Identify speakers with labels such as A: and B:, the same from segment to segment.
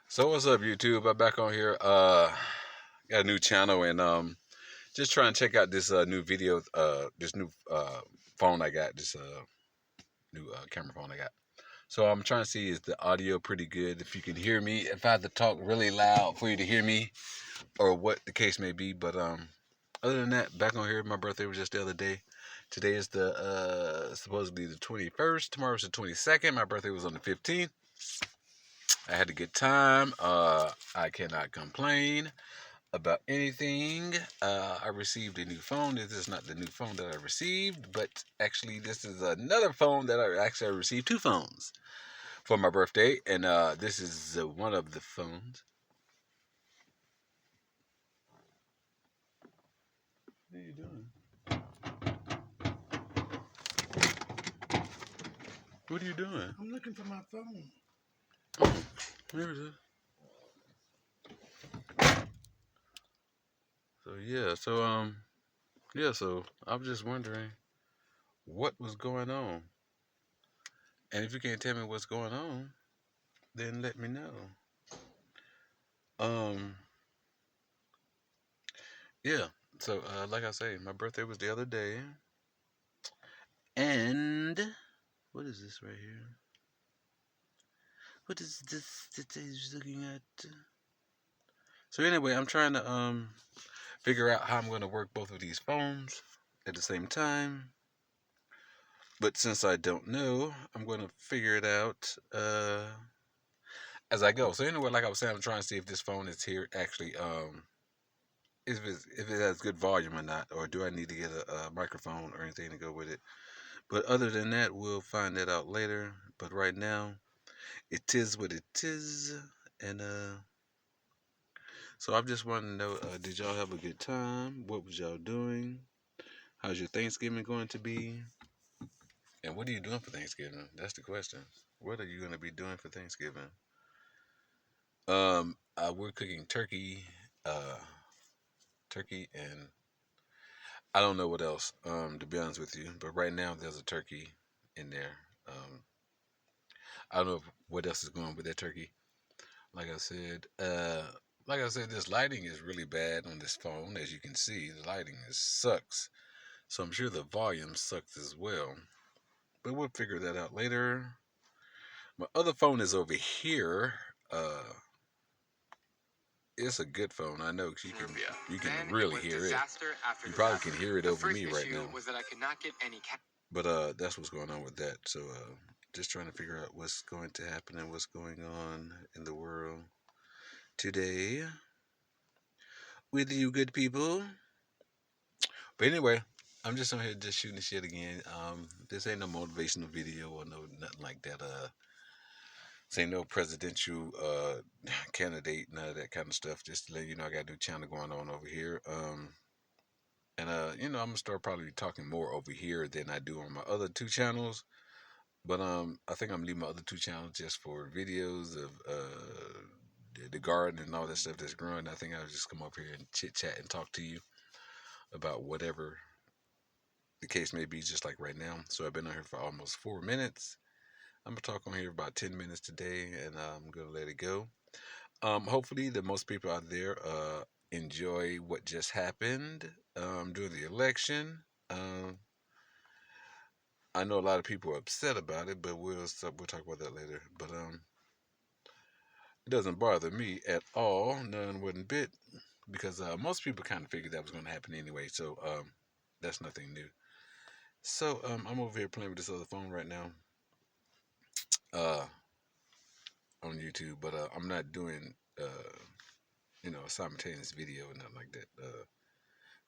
A: So what's up, YouTube? I'm back on here. Got a new channel and just trying to check out this new video. This new phone I got. This new camera phone I got. So I'm trying to see is the audio pretty good. If you can hear me, if I have to talk really loud for you to hear me, or what the case may be. But other than that, back on here. My birthday was just the other day. Today is the supposedly the 21st. Tomorrow's the 22nd. My birthday was on the 15th. I had a good time. I cannot complain about anything. I received a new phone. This is not the new phone that I received, but actually, this is another phone that I received two phones for my birthday, and this is one of the phones. What are you doing? What are you doing?
B: I'm looking for my phone.
A: Oh, there it is. So I was just wondering what was going on, and if you can't tell me what's going on, then let me know. Um, yeah. So, like I say, my birthday was the other day, and what is this right here? What is this that he's looking at? So anyway, I'm trying to figure out how I'm going to work both of these phones at the same time. But since I don't know, I'm going to figure it out as I go. So anyway, like I was saying, I'm trying to see if this phone is here actually if it has good volume or not, or do I need to get a microphone or anything to go with it. But other than that, we'll find that out later. But right now, it is what it is, and so I just want to know, did y'all have a good time? What was y'all doing? How's your Thanksgiving going to be? And what are you doing for Thanksgiving? That's the question. What are you going to be doing for Thanksgiving? We're cooking uh, turkey, and I don't know what else. To be honest with you, but right now there's a turkey in there. I don't know what else is going on with that turkey. Like I said, this lighting is really bad on this phone. As you can see, the lighting sucks. So I'm sure the volume sucks as well. But we'll figure that out later. My other phone is over here. Uh, it's a good phone. I know 'cause you can really hear it. You probably can hear it over me right now. But that's what's going on with that. So just trying to figure out what's going to happen and what's going on in the world today with you good people. But anyway, I'm just on here just shooting the shit again. This ain't no motivational video or no nothing like that. This ain't no presidential candidate, none of that kind of stuff. Just to let you know, I got a new channel going on over here. And I'm gonna start probably talking more over here than I do on my other two channels. But I think I'm leaving my other two channels just for videos of the garden and all that stuff that's growing. I think I'll just come up here and chit chat and talk to you about whatever the case may be, just like right now. So I've been on here for almost 4 minutes. I'm gonna talk on here about 10 minutes today, and I'm gonna let it go. Hopefully, the most people out there enjoy what just happened during the election. Um, I know a lot of people are upset about it, but we'll talk about that later. But it doesn't bother me at all, none one bit, because most people kind of figured that was going to happen anyway. So that's nothing new. So I'm over here playing with this other phone right now uh, on YouTube, but I'm not doing a simultaneous video or nothing like that.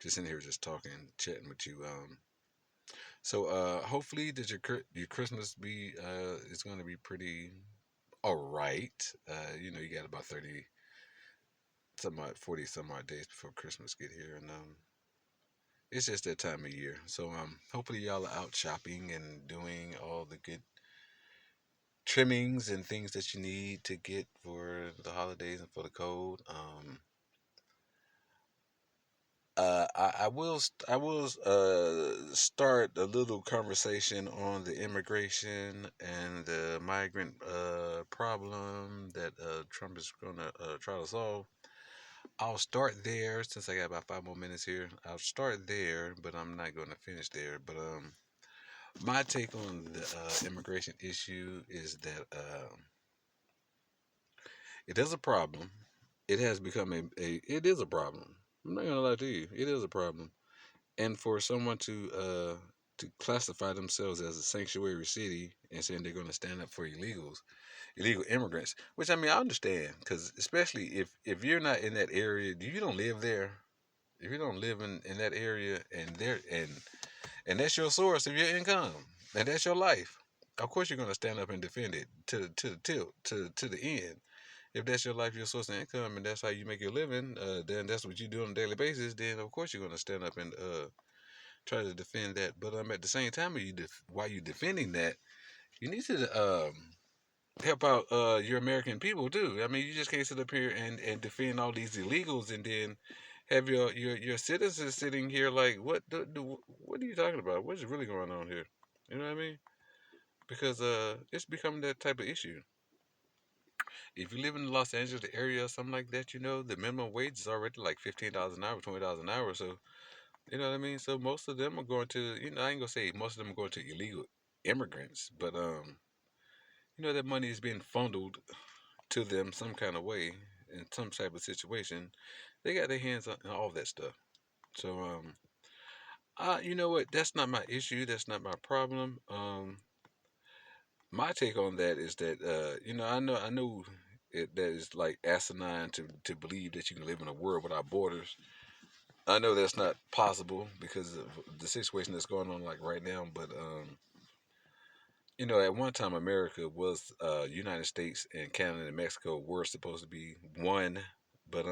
A: Just in here, just talking, chatting with you. So hopefully, that your Christmas be is going to be pretty all right. You got about 30 some odd 40 some odd days before Christmas get here, and it's just that time of year. So hopefully y'all are out shopping and doing all the good trimmings and things that you need to get for the holidays and for the cold. I will start a little conversation on the immigration and the migrant problem that Trump is gonna try to solve. I'll start there since I got about 5 more minutes here. I'll start there, but I'm not going to finish there. But my take on the immigration issue is that it is a problem. It has become it is a problem. I'm not gonna lie to you. It is a problem. And for someone to classify themselves as a sanctuary city and saying they're going to stand up for illegal immigrants, which I mean I understand, because especially if you're not in that area, if you don't live there, if you don't live in that area, and that's your source of your income, and that's your life, of course you're going to stand up and defend it to the tilt to the end. If that's your life, your source of income, and that's how you make your living, then that's what you do on a daily basis. Then of course you're going to stand up and try to defend that. But at the same time, while you defending that, you need to help out your American people too. I mean, you just can't sit up here and defend all these illegals and then have your citizens sitting here like, what are you talking about? What is really going on here? You know what I mean? Because it's becoming that type of issue. If you live in the Los Angeles area or something like that, the minimum wage is already like $15 an hour, $20 an hour. So you know what I mean? So most of them are going to, I ain't gonna say most of them are going to illegal immigrants, but that money is being funneled to them some kind of way in some type of situation. They got their hands on all that stuff. So you know what? That's not my issue. That's not my problem. My take on that is that I know that is like asinine to believe that you can live in a world without borders. I know that's not possible because of the situation that's going on like right now, but at one time America was United States and Canada and Mexico were supposed to be one, but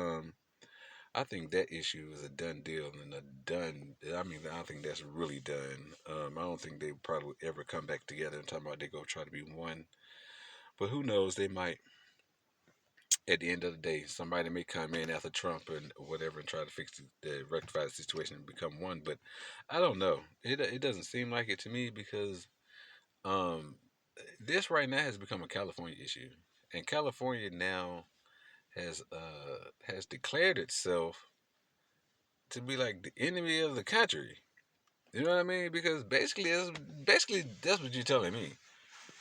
A: I think that issue is a done deal and a done. I mean, I don't think that's really done. I don't think they probably ever come back together and talk about they go try to be one. But who knows? They might. At the end of the day, somebody may come in after Trump and whatever and try to rectify the situation and become one. But I don't know. It doesn't seem like it to me because um, this right now has become a California issue, and California now has declared itself to be like the enemy of the country. You know what I mean? Because basically that's what you're telling me.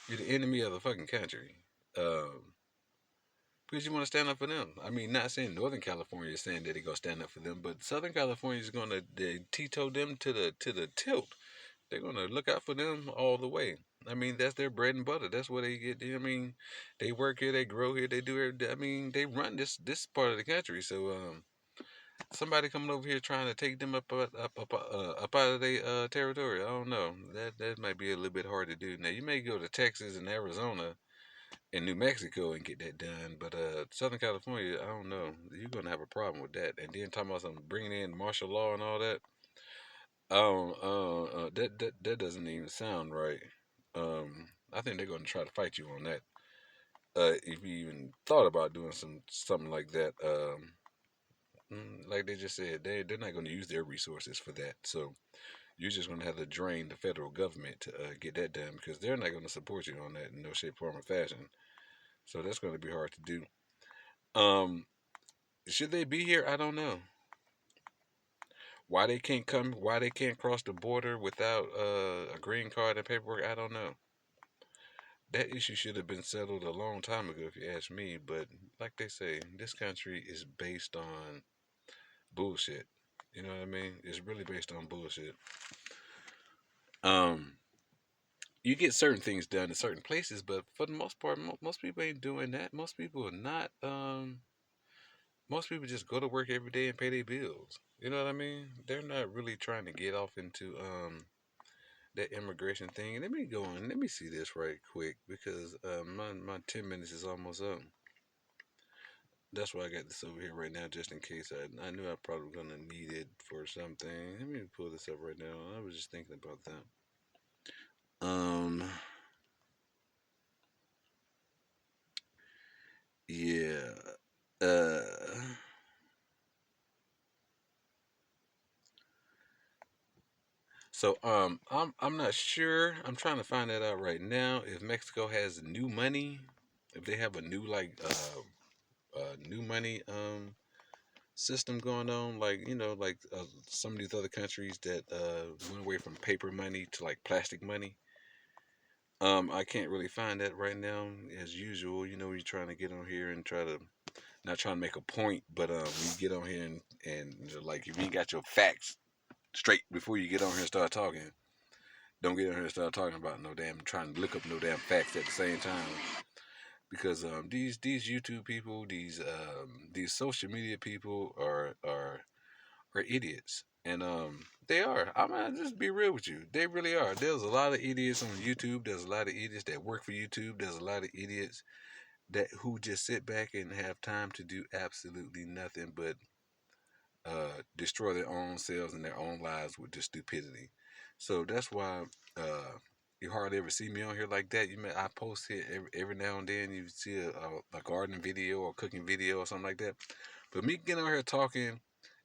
A: You're the enemy of the fucking country. Um, because you want to stand up for them. I mean, not saying Northern California is saying that they're gonna stand up for them, but Southern California is gonna teeter them to the tilt. They're gonna look out for them all the way. I mean, that's their bread and butter. That's what they get. I mean, they work here, they grow here, they do everything. I mean, they run this part of the country. So somebody coming over here trying to take them up out of their territory. I don't know. That might be a little bit hard to do. Now you may go to Texas and Arizona and New Mexico and get that done, but Southern California, I don't know. You're gonna have a problem with that. And then talking about some bringing in martial law and all that. That doesn't even sound right. I think they're gonna try to fight you on that. If you even thought about doing something like that, like they just said, they're not gonna use their resources for that. So you're just gonna have to drain the federal government to get that done because they're not gonna support you on that in no shape, form, or fashion. So that's gonna be hard to do. Um, should they be here? I don't know. Why they can't come? Why they can't cross the border without a green card and paperwork? I don't know. That issue should have been settled a long time ago, if you ask me. But like they say, this country is based on bullshit. You know what I mean? It's really based on bullshit. Um, you get certain things done in certain places, but for the most part, most people ain't doing that. Most people are not. Most people just go to work every day and pay their bills. You know what I mean? They're not really trying to get off into that immigration thing. Let me go on. Let me see this right quick because my 10 minutes is almost up. That's why I got this over here right now, just in case I knew I probably gonna need it for something. Let me pull this up right now. I was just thinking about that. Um, yeah. Uh, So I'm not sure. I'm trying to find that out right now. If Mexico has new money, if they have a new new money system going on, like like some of these other countries that went away from paper money to like plastic money. I can't really find that right now. As usual, you're trying to get on here and try to not trying to make a point, but when you get on here and like if you ain't got your facts straight before you get on here and start talking, don't get on here and start talking about no damn trying to look up no damn facts at the same time. Because these YouTube people, these social media people are idiots, and they are. I'm gonna just be real with you. They really are. There's a lot of idiots on YouTube. There's a lot of idiots that work for YouTube. There's a lot of idiots that who just sit back and have time to do absolutely nothing but destroy their own selves and their own lives with just stupidity. So that's why you hardly ever see me on here like that. I post here every now and then. You see a gardening video or cooking video or something like that. But me getting on here talking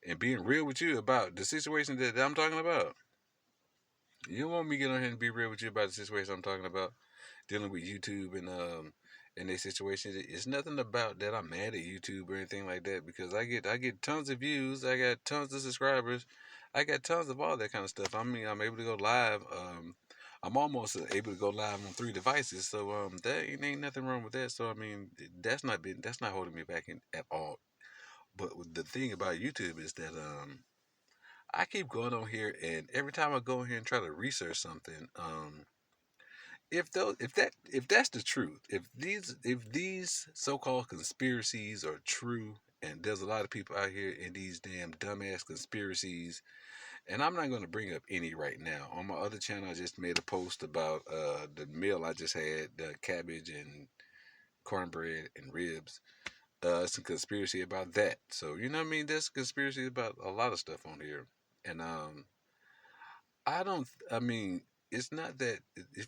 A: and being real with you about the situation that I'm talking about. You don't want me to get on here and be real with you about the situation I'm talking about, dealing with YouTube and their situation. It's nothing about that I'm mad at YouTube or anything like that because I get tons of views, I got tons of subscribers, I got tons of all that kind of stuff. I mean, I'm able to go live. I'm almost able to go live on 3 devices, so that ain't nothing wrong with that. So I mean, that's not holding me back at all. But the thing about YouTube is that I keep going on here, and every time I go in here and try to research something, if that's the truth, if these so-called conspiracies are true, and there's a lot of people out here in these damn dumbass conspiracies, and I'm not going to bring up any right now. On my other channel, I just made a post about the meal I just had, the cabbage and cornbread and ribs. It's a conspiracy about that. So you know what I mean? There's conspiracy about a lot of stuff on here, and I don't. I mean, it's not that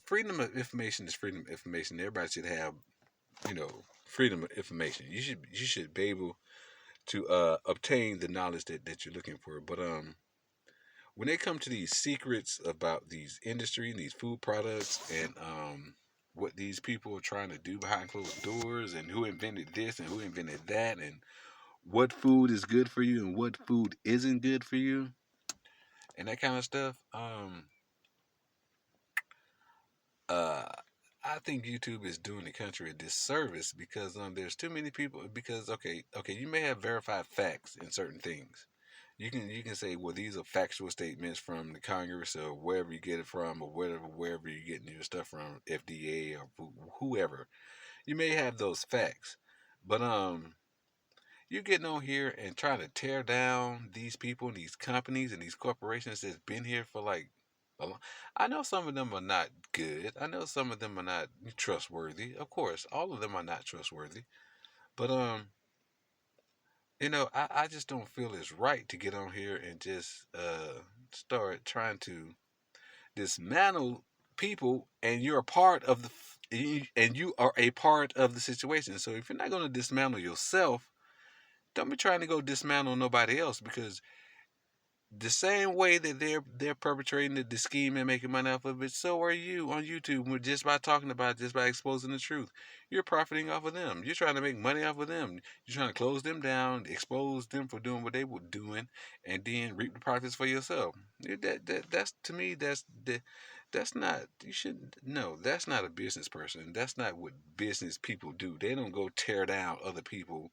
A: freedom of information is freedom of information. Everybody should have, freedom of information. You should be able to obtain the knowledge that you're looking for. But when they come to these secrets about these industry and these food products and what these people are trying to do behind closed doors and who invented this and who invented that and what food is good for you and what food isn't good for you and that kind of stuff. Uh, I think YouTube is doing the country a disservice because there's too many people. Because okay, you may have verified facts in certain things. You can say, well, these are factual statements from the Congress or wherever you get it from, or wherever you're getting your stuff from, FDA or whoever. You may have those facts, but you're getting on here and trying to tear down these people and these companies and these corporations that's been here for like a long. I know some of them are not good. I know some of them are not trustworthy. Of course, all of them are not trustworthy. But I just don't feel it's right to get on here and just start trying to dismantle people, and you're a part of and you are a part of the situation. So if you're not going to dismantle yourself, don't be trying to go dismantle nobody else because the same way that they're perpetrating the scheme and making money off of it, so are you on YouTube just by talking about it, just by exposing the truth. You're profiting off of them. You're trying to make money off of them. You're trying to close them down, expose them for doing what they were doing, and then reap the profits for yourself. That's to me that's not you should no that's not a business person. That's not what business people do. They don't go tear down other people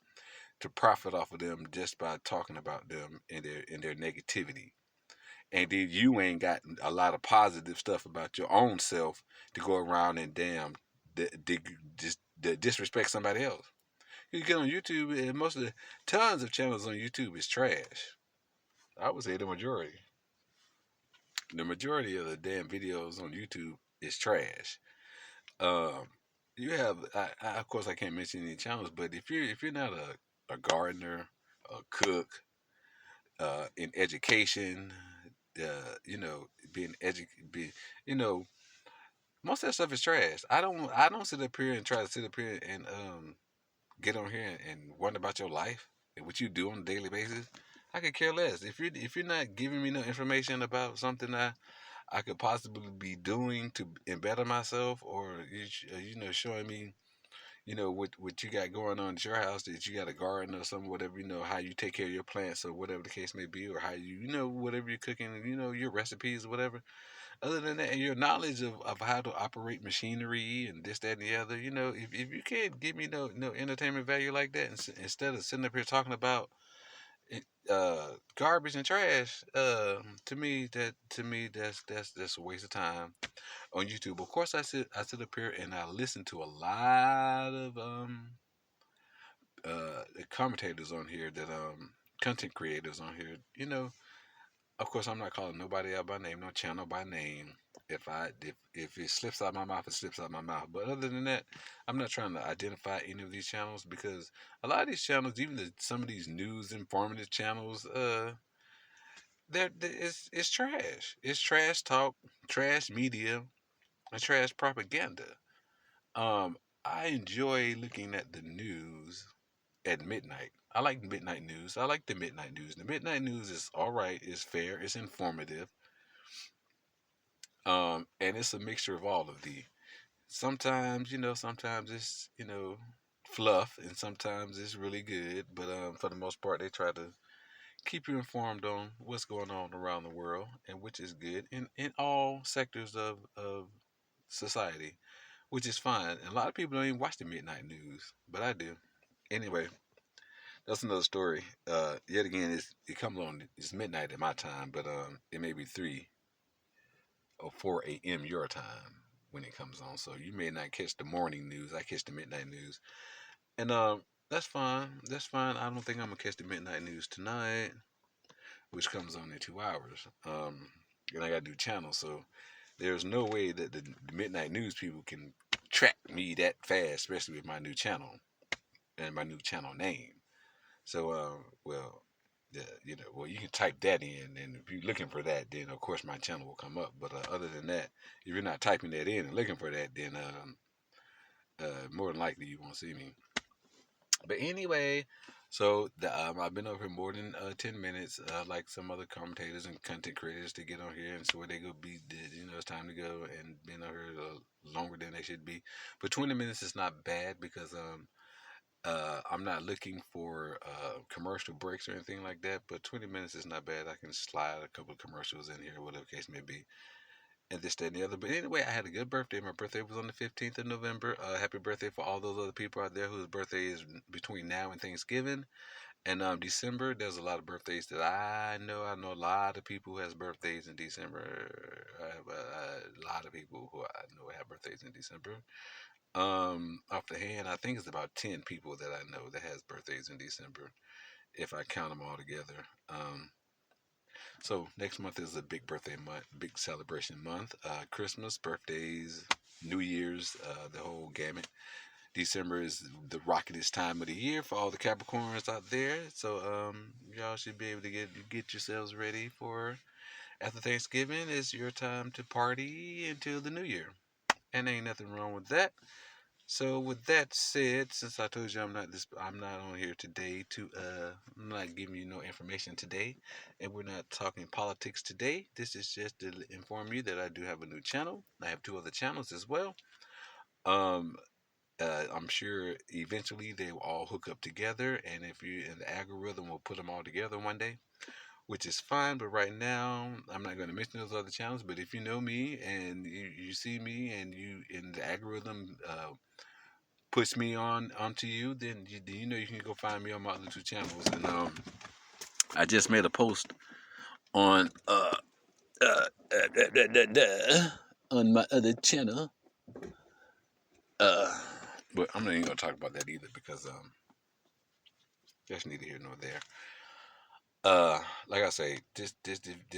A: to profit off of them just by talking about them and their negativity. And then you ain't got a lot of positive stuff about your own self to go around and damn just disrespect somebody else. You get on YouTube, and most of the tons of channels on YouTube is trash. I would say the majority. The majority of the damn videos on YouTube is trash. Um, you have, of course, I can't mention any channels, but if you're not a gardener, a cook, in education, being be, you know, most of that stuff is trash. I don't sit up here and try to sit up here and get on here and wonder about your life and what you do on a daily basis. I could care less if you're not giving me no information about something I could possibly be doing to better myself, or showing me, what you got going on at your house, that you got a garden or something, whatever, how you take care of your plants or whatever the case may be, or how whatever you're cooking, your recipes or whatever. Other than that, and your knowledge of how to operate machinery and this, that, and the other, if you can't give me no entertainment value like that, instead of sitting up here talking about garbage and trash, to me that's a waste of time on YouTube. Of course, I sit up here and I listen to a lot of the commentators on here, that content creators on here. Of course, I'm not calling nobody out by name, no channel by name. If it slips out my mouth, it slips out my mouth. But other than that, I'm not trying to identify any of these channels, because a lot of these channels, even some of these news informative channels, it's trash. It's trash talk, trash media, and trash propaganda. Um, I enjoy looking at the news at midnight. I like midnight news. I like the midnight news. The midnight news is all right. It's fair. It's informative. And it's a mixture of all of the. Sometimes it's fluff, and sometimes it's really good. But for the most part, they try to keep you informed on what's going on around the world, and which is good in all sectors of society, which is fine. And a lot of people don't even watch the midnight news, but I do. Anyway, that's another story. Yet again, it comes on. It's midnight at my time, but it may be 3 or 4 a.m. your time when it comes on. So you may not catch the morning news. I catch the midnight news, and that's fine. That's fine. I don't think I'm gonna catch the midnight news tonight, which comes on in 2 hours. And I gotta do channels, so there's no way that the midnight news people can track me that fast, especially with my new channel and my new channel name. So, well, yeah, you can type that in, and if you're looking for that, then of course my channel will come up. But other than that, if you're not typing that in and looking for that, then more than likely you won't see me. But anyway, so I've been over here more than 10 minutes, like some other commentators and content creators to get on here, and so where they go be, it's time to go, and been over here longer than they should be. But 20 minutes is not bad, because I'm not looking for commercial breaks or anything like that, but 20 minutes is not bad. I can slide a couple of commercials in here, whatever case may be, and this, that, and the other. But anyway, I had a good birthday. My birthday was on the 15th of November. Happy birthday for all those other people out there whose birthday is between now and Thanksgiving. And December, there's a lot of birthdays that I know. I know a lot of people who has birthdays in December. I have a lot of people who I know have birthdays in December. Off the hand, I think it's about 10 people that I know that has birthdays in December, if I count them all together. So next month is a big birthday month, big celebration month. Christmas, birthdays, New Year's, the whole gamut. December is the rockiest time of the year for all the Capricorns out there. So y'all should be able to get yourselves ready for, after Thanksgiving is your time to party until the New Year, and ain't nothing wrong with that. So with that said, since I told you I'm not on here today to I'm not giving you no information today, and we're not talking politics today. This is just to inform you that I do have a new channel. I have two other channels as well. Um, I'm sure eventually they will all hook up together, and if you in the algorithm will put them all together one day, which is fine. But right now, I'm not going to mention those other channels. But if you know me and you see me, and you in the algorithm puts me onto you, then you can go find me on my other two channels. And I just made a post on uh, on my other channel. Uh, but I'm not even gonna talk about that either, because that's neither here nor there. Like I say, this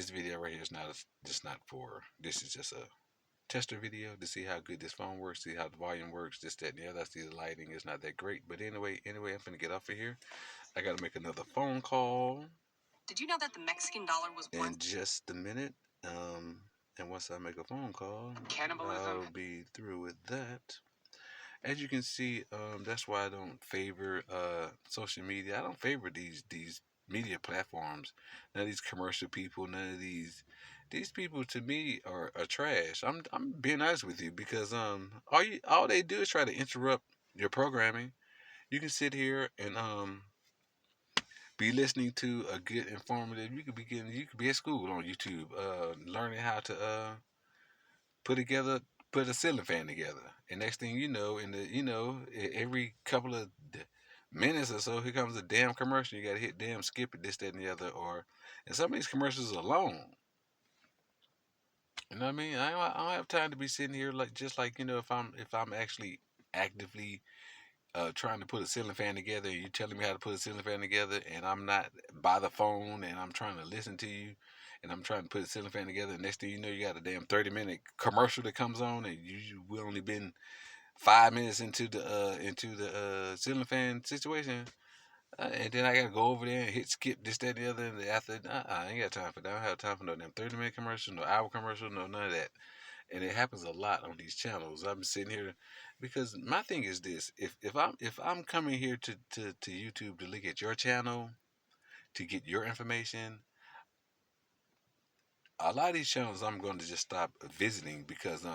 A: video right here is not just not for. This is just a tester video to see how good this phone works, see how the volume works, this, that, and the other. I see the lighting is not that great, but anyway, I'm gonna get off of here. I gotta make another phone call. Did you know that the Mexican dollar was in just a minute? And once I make a phone call, I'll be through with that. As you can see, that's why I don't favor social media. I don't favor these media platforms, none of these commercial people, none of these people to me are trash. I'm being honest with you because all they do is try to interrupt your programming. You can sit here and be listening to a good informative. You could be at school on YouTube, learning how to put together put a ceiling fan together. And next thing you know, every couple of minutes or so, here comes a damn commercial. You got to hit damn skip it, this, that, and the other. And some of these commercials are long. You know what I mean? I don't have time to be sitting here like just like if I'm actually actively trying to put a ceiling fan together, and you telling me how to put a ceiling fan together, and I'm not by the phone, and I'm trying to listen to you, and I'm trying to put a ceiling fan together, and next thing you know, you got a damn 30-minute commercial that comes on, and we only been 5 minutes into the ceiling fan situation, and then I gotta go over there and hit skip this, that, and the other, and after, I ain't got time for that. I don't have time for no damn 30-minute commercial, no hour commercial, no none of that. And it happens a lot on these channels. I'm sitting here because my thing is this: if I'm coming here to YouTube to look at your channel to get your information, a lot of these channels I'm going to just stop visiting because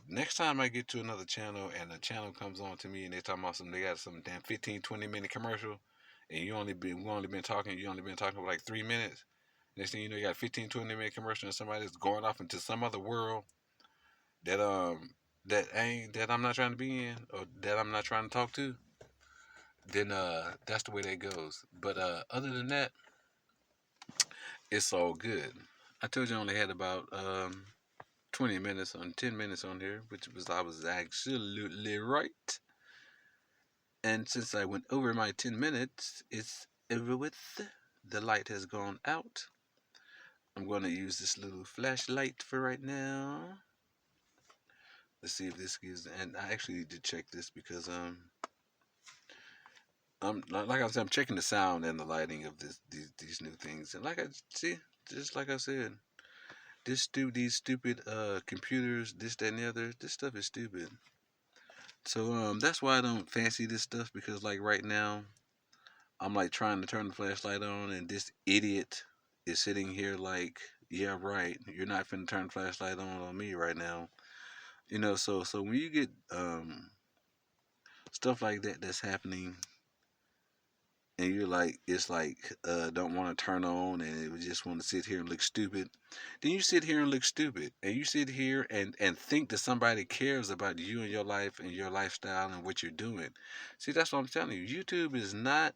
A: next time I get to another channel and a channel comes on to me and they're talking about they got some damn 15-20 minute commercial, and you only been talking for like 3 minutes. Next thing you know, you got a 15-20 minute commercial and somebody's going off into some other world that that I'm not trying to be in or that I'm not trying to talk to, then that's the way that goes. But other than that, it's all good. I told you I only had about 20 minutes on 10 minutes on here, which was I was absolutely right. And since I went over my 10 minutes, it's over with. The light has gone out. I'm going to use this little flashlight for right now. Let's see if this gives. And I actually need to check this because I'm like I said, I'm checking the sound and the lighting of these new things, and like I see, just like I said, these stupid computers, this, that, and the other, this stuff is stupid. So that's why I don't fancy this stuff because like right now, I'm like trying to turn the flashlight on, and this idiot is sitting here like, yeah, right, you're not finna turn the flashlight on me right now, So when you get stuff like that that's happening and you're like it's like don't want to turn on and it just want to sit here and look stupid, then you sit here and look stupid and you sit here and think that somebody cares about you and your life and your lifestyle and what you're doing. See, that's what I'm telling you. YouTube is not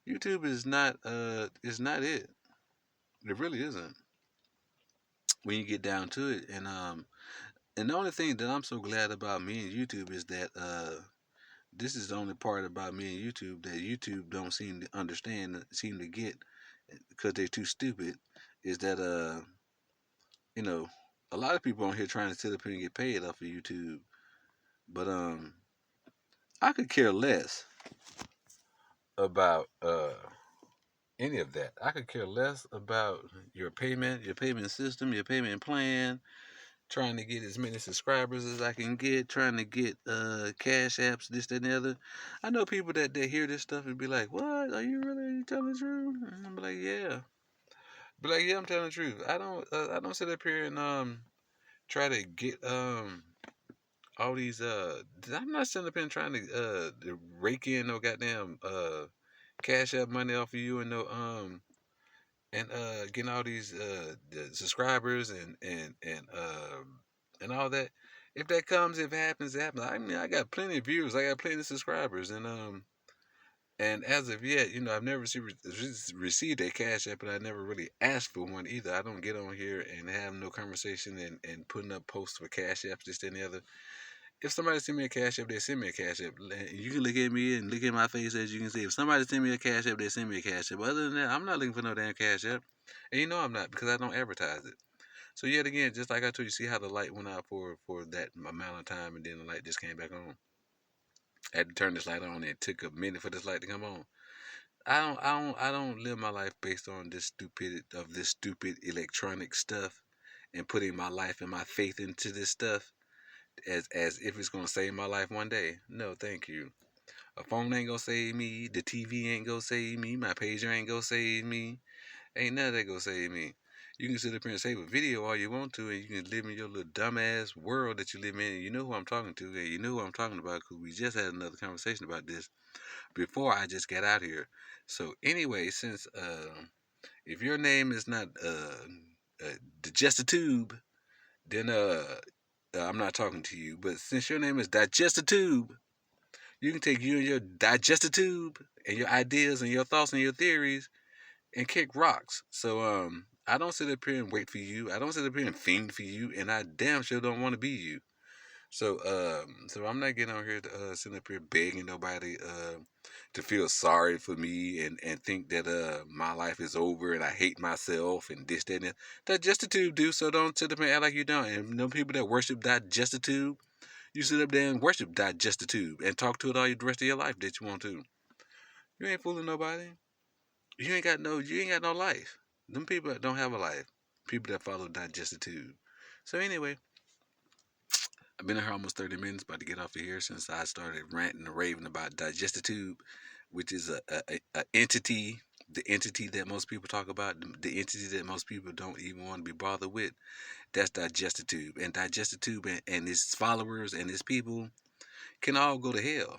A: it. It really isn't when you get down to it. And the only thing that I'm so glad about me and YouTube is that this is the only part about me and YouTube that YouTube don't seem to understand, seem to get, because they're too stupid. Is that you know, a lot of people on here trying to sit up here and get paid off of YouTube, but I could care less about any of that. I could care less about your payment system, your payment plan. Trying to get as many subscribers as I can get, trying to get cash apps, this, that, and the other. I know people that hear this stuff and be like, "What? Are you really telling the truth?" And I'm like, "Yeah." Be like, "Yeah, I'm telling the truth. I don't sit up here and try to get all these I'm not sitting up here and trying to rake in no goddamn cash app money off of you and no and getting all these the subscribers and all that. If that comes, if it happens, it happens. I mean, I got plenty of viewers, I got plenty of subscribers, and as of yet, I've never received a cash app, but I never really asked for one either. I don't get on here and have no conversation and putting up posts for cash apps, this, that, and the other. If somebody send me a cash app, they send me a cash app. You can look at me and look at my face, as you can see. If somebody send me a cash app, they send me a cash app. Other than that, I'm not looking for no damn cash app. And I'm not, because I don't advertise it. So yet again, just like I told you, see how the light went out for that amount of time, and then the light just came back on. I had to turn this light on, and it took a minute for this light to come on. I don't live my life based on this stupid electronic stuff, and putting my life and my faith into this stuff as if it's gonna save my life one day. No, thank you. A phone ain't gonna save me. The TV ain't gonna save me. My pager ain't gonna save me. Ain't none of that gonna save me. You can sit up here and save a video all you want to, and you can live in your little dumbass world that you live in. And you know who I'm talking to, and you know who I'm talking about, because we just had another conversation about this before I just got out here. So anyway, since if your name is not Digest a Tube, then I'm not talking to you. But since your name is Digest a Tube, you can take you and your Digest a Tube and your ideas and your thoughts and your theories and kick rocks. So I don't sit up here and wait for you. I don't sit up here and fiend for you, and I damn sure don't want to be you. So I'm not getting on here to sit up here begging nobody to feel sorry for me and think that my life is over and I hate myself and this, that, and that. Digest a Tube, do. So don't sit up and act like you don't. And them people that worship Digest a Tube, you sit up there and worship Digest a Tube and talk to it all the rest of your life that you want to. You ain't fooling nobody. You ain't got no life. Them people don't have a life. People that follow Digest a Tube. So anyway, I've been here almost 30 minutes, about to get off of here since I started ranting and raving about Digest a Tube, which is a entity, the entity that most people talk about, the entity that most people don't even want to be bothered with. That's Digest a Tube. And Digest a Tube and its followers and its people can all go to hell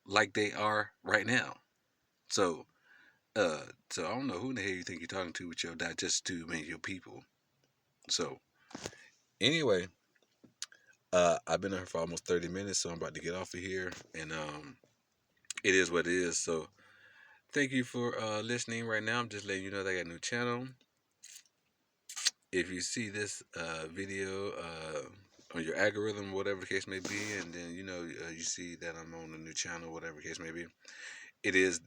A: like they are right now. So, so I don't know who in the hell you think you're talking to with your Digest a Tube and your people. So, anyway, I've been here for almost 30 minutes, so I'm about to get off of here, and it is what it is. So, thank you for listening. Right now, I'm just letting you know that I got a new channel. If you see this video on your algorithm, whatever the case may be, and then you see that I'm on a new channel, whatever the case may be, it is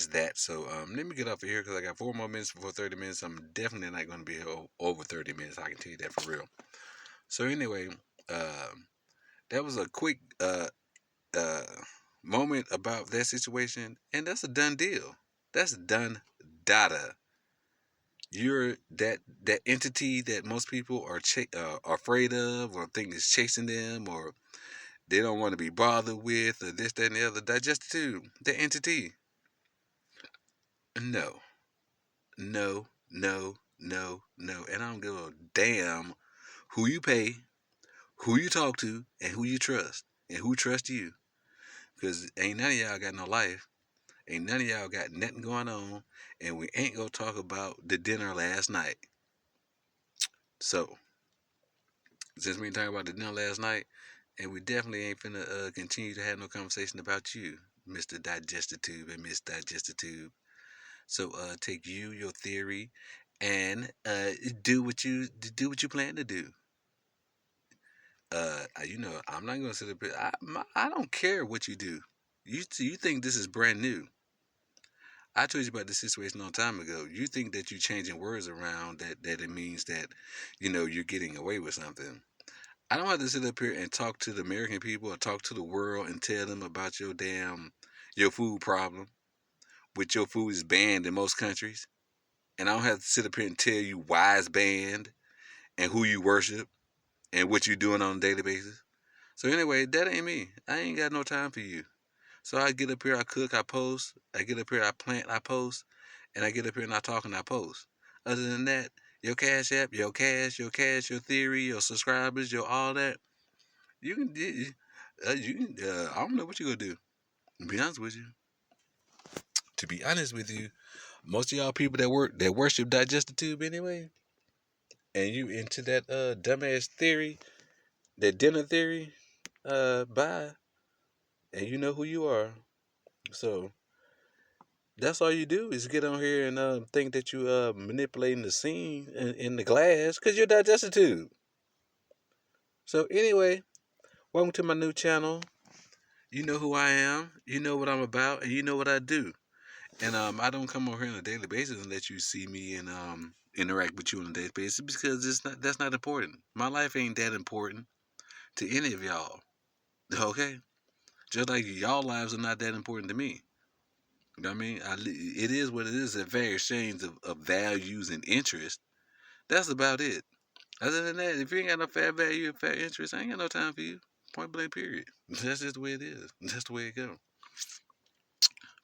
A: that. So let me get off of here because I got 4 more minutes before 30 minutes. I'm definitely not going to be here over 30 minutes. I can tell you that for real. So anyway, that was a quick uh, moment about that situation, and that's a done deal. That's done data. You're that entity that most people are afraid of, or think is chasing them, or they don't want to be bothered with, or this, that, and the other. Digest it too. The entity. No, no, no, no, no. And I don't give a damn who you pay, who you talk to, and who you trust, and who trusts you. Because ain't none of y'all got no life. Ain't none of y'all got nothing going on, and we ain't gonna talk about the dinner last night. So, since we ain't talking about the dinner last night, and we definitely ain't finna continue to have no conversation about you, Mr. Digestive Tube and Miss Digestive Tube. So, take your theory, and do what you plan to do. I'm not gonna sit up here. I don't care what you do. You think this is brand new? I told you about this situation a long time ago. You think that you're changing words around that it means that, you're getting away with something. I don't have to sit up here and talk to the American people or talk to the world and tell them about your food problem, which your food is banned in most countries. And I don't have to sit up here and tell you why it's banned and who you worship and what you're doing on a daily basis. So anyway, that ain't me. I ain't got no time for you. So I get up here, I cook, I post. I get up here, I plant, I post. And I get up here and I talk and I post. Other than that, your Cash App, your your theory, your subscribers, your all that, you can, I don't know what you're gonna do. To be honest with you, most of y'all people that worship Digestive Tube anyway, and you into that dumbass theory, that dinner theory, bye, and you know who you are. So that's all you do is get on here and think that you manipulating the scene in the glass because you're Digestive Tube. So anyway, welcome to my new channel. You know who I am, you know what I'm about, and you know what I do. And I don't come over here on a daily basis and let you see me and interact with you on a daily basis because that's not important. My life ain't that important to any of y'all. Okay? Just like y'all lives are not that important to me. You know what I mean? It is what it is at various shades of values and interest. That's about it. Other than that, if you ain't got no fair value and fair interest, I ain't got no time for you. Point blank period. That's just the way it is. That's the way it goes.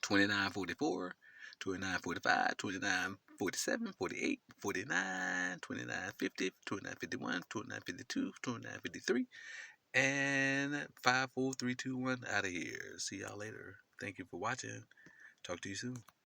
A: 2944, 2945, 2947, 48, 49, 2950, 2951, 2952, 2953, and 54321 out of here. See y'all later. Thank you for watching. Talk to you soon.